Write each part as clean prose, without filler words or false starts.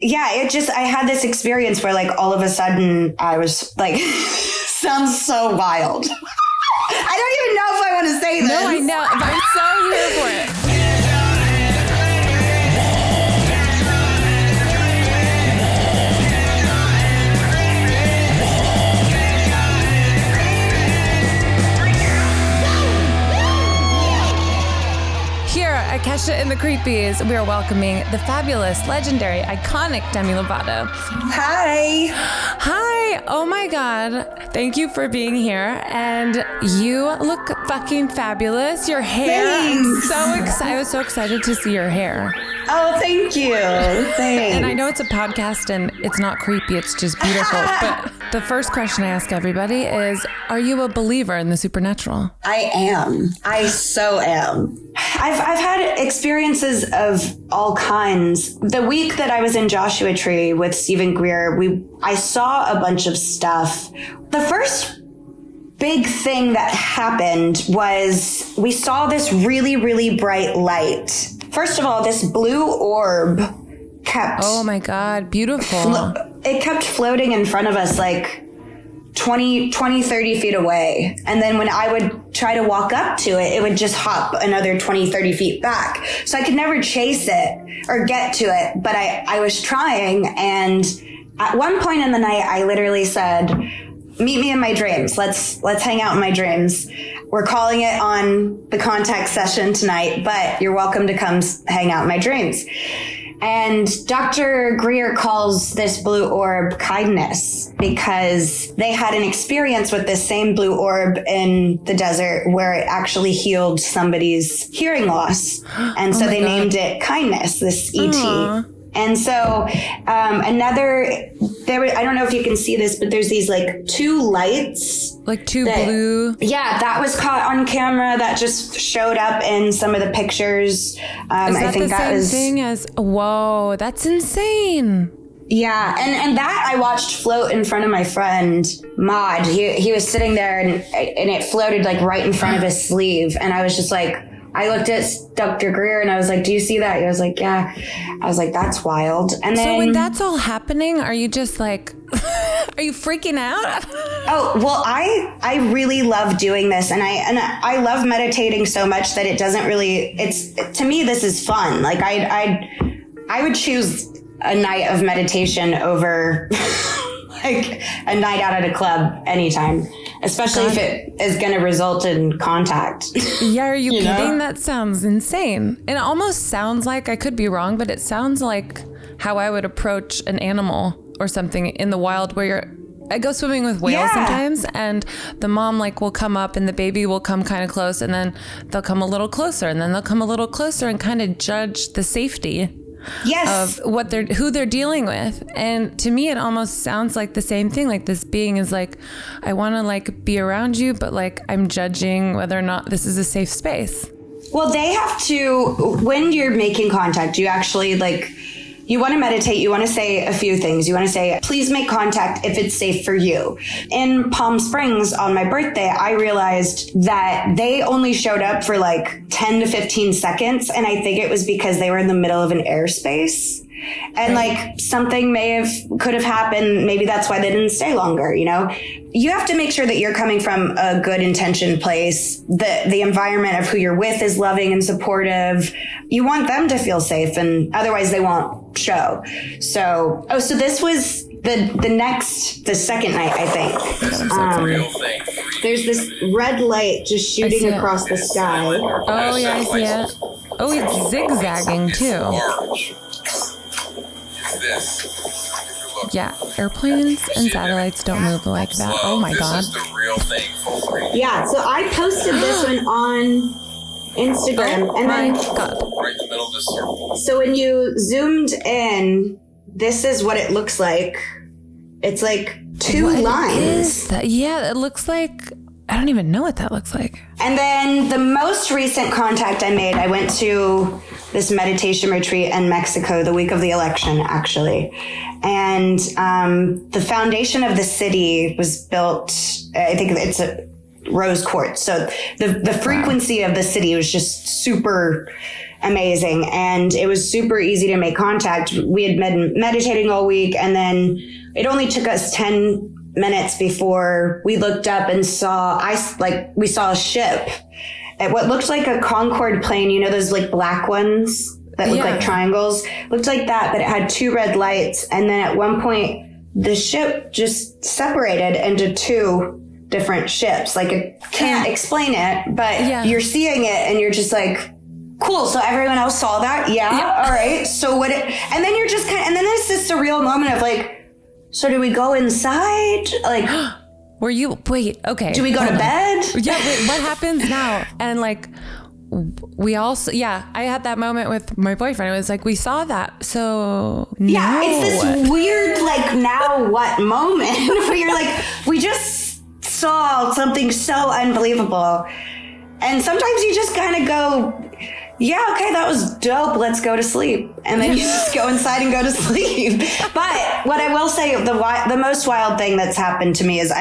I had this experience where like all of a sudden I was like, sounds so wild. I don't even know if I want to say this. No, I know. But I'm so here for it. Here at Kesha and the Creepies, we are welcoming the fabulous, legendary, iconic Demi Lovato. Hi. Hi. Oh my God. Thank you for being here. And you look fucking fabulous. Your hair. Thanks. I was so excited to see your hair. Oh, thank you. Thanks. And I know it's a podcast and it's not creepy, it's just beautiful. But the first question I ask everybody is, are you a believer in the supernatural? I am. I so am. I've had experiences of all kinds. The week that I was in Joshua Tree with Stephen Greer, I saw a bunch of stuff. The first big thing that happened was we saw this really, really bright light. First of all, this blue orb kept... Oh my God, beautiful. It kept floating in front of us like 20, 30 feet away. And then when I would try to walk up to it, it would just hop another 20, 30 feet back. So I could never chase it or get to it, but I was trying. And at one point in the night, I literally said, meet me in my dreams. Let's hang out in my dreams. We're calling it on the contact session tonight, but you're welcome to come hang out in my dreams. And Dr. Greer calls this blue orb kindness because they had an experience with this same blue orb in the desert where it actually healed somebody's hearing loss. And so they named it kindness, this ET. Aww. And so I don't know if you can see this, but there's these like two lights. Like blue. Yeah, that was caught on camera. That just showed up in some of the pictures. I think that was the same thing as, whoa, that's insane. Yeah, and that I watched float in front of my friend, Maud. He was sitting there and it floated like right in front of his sleeve. And I was just like, I looked at Dr. Greer and I was like, do you see that? He was like, yeah. I was like, that's wild. And then, so when that's all happening, are you just like, are you freaking out? Oh, well, I really love doing this. And I love meditating so much that it doesn't really, to me, this is fun. Like I would choose a night of meditation over like a night out at a club anytime. Especially if it is going to result in contact. Yeah, are you kidding? That sounds insane. It almost sounds like, I could be wrong, but it sounds like how I would approach an animal or something in the wild where I go swimming with whales sometimes, and the mom like will come up and the baby will come kind of close, and then they'll come a little closer, and then they'll come a little closer and kind of judge the safety. Yes. Of who they're dealing with. And to me, it almost sounds like the same thing. Like this being is like, I want to like be around you, but like I'm judging whether or not this is a safe space. Well, they have to, when you're making contact, you actually like, you want to meditate. You want to say a few things. You want to say, please make contact if it's safe for you. In Palm Springs on my birthday, I realized that they only showed up for like 10 to 15 seconds. And I think it was because they were in the middle of an airspace. And like something could have happened. Maybe that's why they didn't stay longer. You know, you have to make sure that you're coming from a good intention place. The environment of who you're with is loving and supportive. You want them to feel safe, and otherwise they won't show. So this was the second night, I think. There's this red light just shooting across the sky. Oh yeah, I see it. Oh, it's zigzagging too. Yeah, airplanes and satellites don't move like that. Oh my God. Yeah, so I posted this one on Instagram. And then, God. Right in the middle of this circle. So when you zoomed in, this is what it looks like. It's like two lines. Is that? Yeah, it looks like, I don't even know what that looks like. And then the most recent contact I made, I went to this meditation retreat in Mexico the week of the election, actually. And the foundation of the city was built, I think it's a rose quartz. So the frequency of the city was just super amazing. And it was super easy to make contact. We had been meditating all week, and then it only took us 10 minutes before we looked up and we saw a ship at what looked like a Concorde plane. You know, those like black ones that look like triangles, looked like that, but it had 2 red lights. And then at one point the ship just separated into 2 different ships. Like, it can't explain it, but you're seeing it and you're just like, cool. So everyone else saw that. Yeah. Yep. All right. So and then you're just and then there's this surreal moment of like, so do we go inside? Like, wait, okay. Do we go to bed? Yeah. Wait, what happens now? And like, we also, I had that moment with my boyfriend. It was like, we saw that. So yeah, it's this weird, like, now what moment where you're like, we just saw something so unbelievable. And sometimes you just kind of go, yeah, okay, that was dope. Let's go to sleep. And then you just go inside and go to sleep. But what I will say, the most wild thing that's happened to me is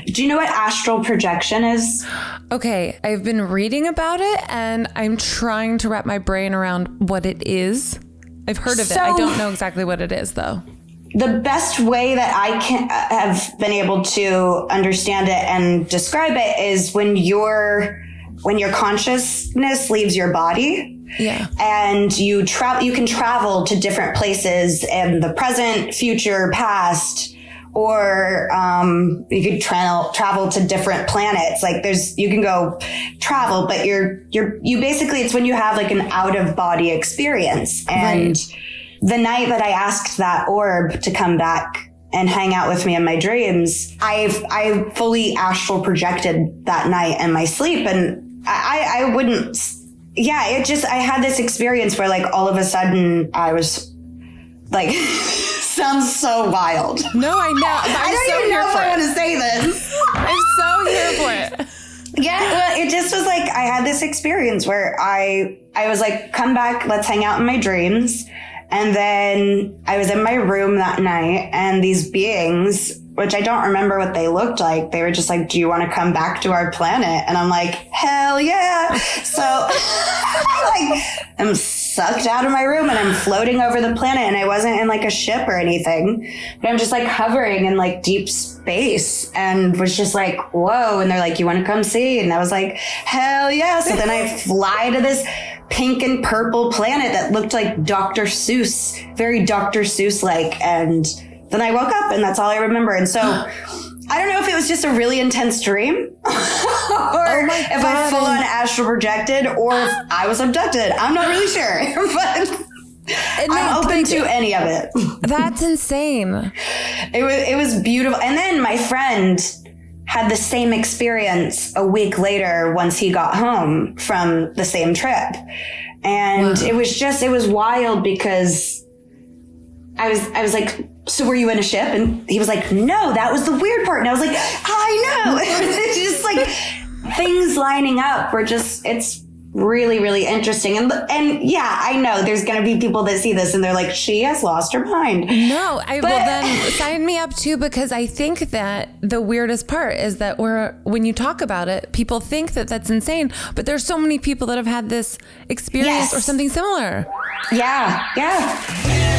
do you know what astral projection is? Okay, I've been reading about it and I'm trying to wrap my brain around what it is. I've heard of it. I don't know exactly what it is though. The best way that I can have been able to understand it and describe it is when your consciousness leaves your body, and you can travel to different places in the present, future, past, or you could travel to different planets. Like you can go travel, but you basically, it's when you have like an out of body experience. And the night that I asked that orb to come back and hang out with me in my dreams, I fully astral projected that night in my sleep. And I wouldn't, I had this experience where like all of a sudden I was like, sounds so wild. No, I know. I don't even know if I want to say this. I'm so here for it. Yeah, well, it just was like, I had this experience where I was like, come back, let's hang out in my dreams. And then I was in my room that night, and these beings, which I don't remember what they looked like, they were just like, do you want to come back to our planet? And I'm like, hell yeah. So I'm sucked out of my room and I'm floating over the planet, and I wasn't in like a ship or anything, but I'm just like hovering in like deep space, and was just like, whoa. And they're like, you want to come see? And I was like, hell yeah. So then I fly to this pink and purple planet that looked like Dr. Seuss, very Dr. Seuss-like. And then I woke up and that's all I remember. And so I don't know if it was just a really intense dream or if I full on astral projected or if I was abducted. I'm not really sure, but I'm open to any of it. That's insane. It was beautiful. And then my friend had the same experience a week later once he got home from the same trip. And it was wild because I was like, so were you in a ship? And he was like, no, that was the weird part. And I was like, I know. It's just like things lining up were just, it's really, really interesting. And yeah, I know there's going to be people that see this and they're like, she has lost her mind. No, well then sign me up too, because I think that the weirdest part is that when you talk about it, people think that that's insane, but there's so many people that have had this experience or something similar. Yeah. Yeah.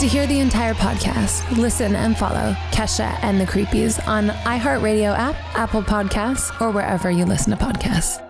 To hear the entire podcast, listen and follow Kesha and the Creepies on iHeartRadio app, Apple Podcasts, or wherever you listen to podcasts.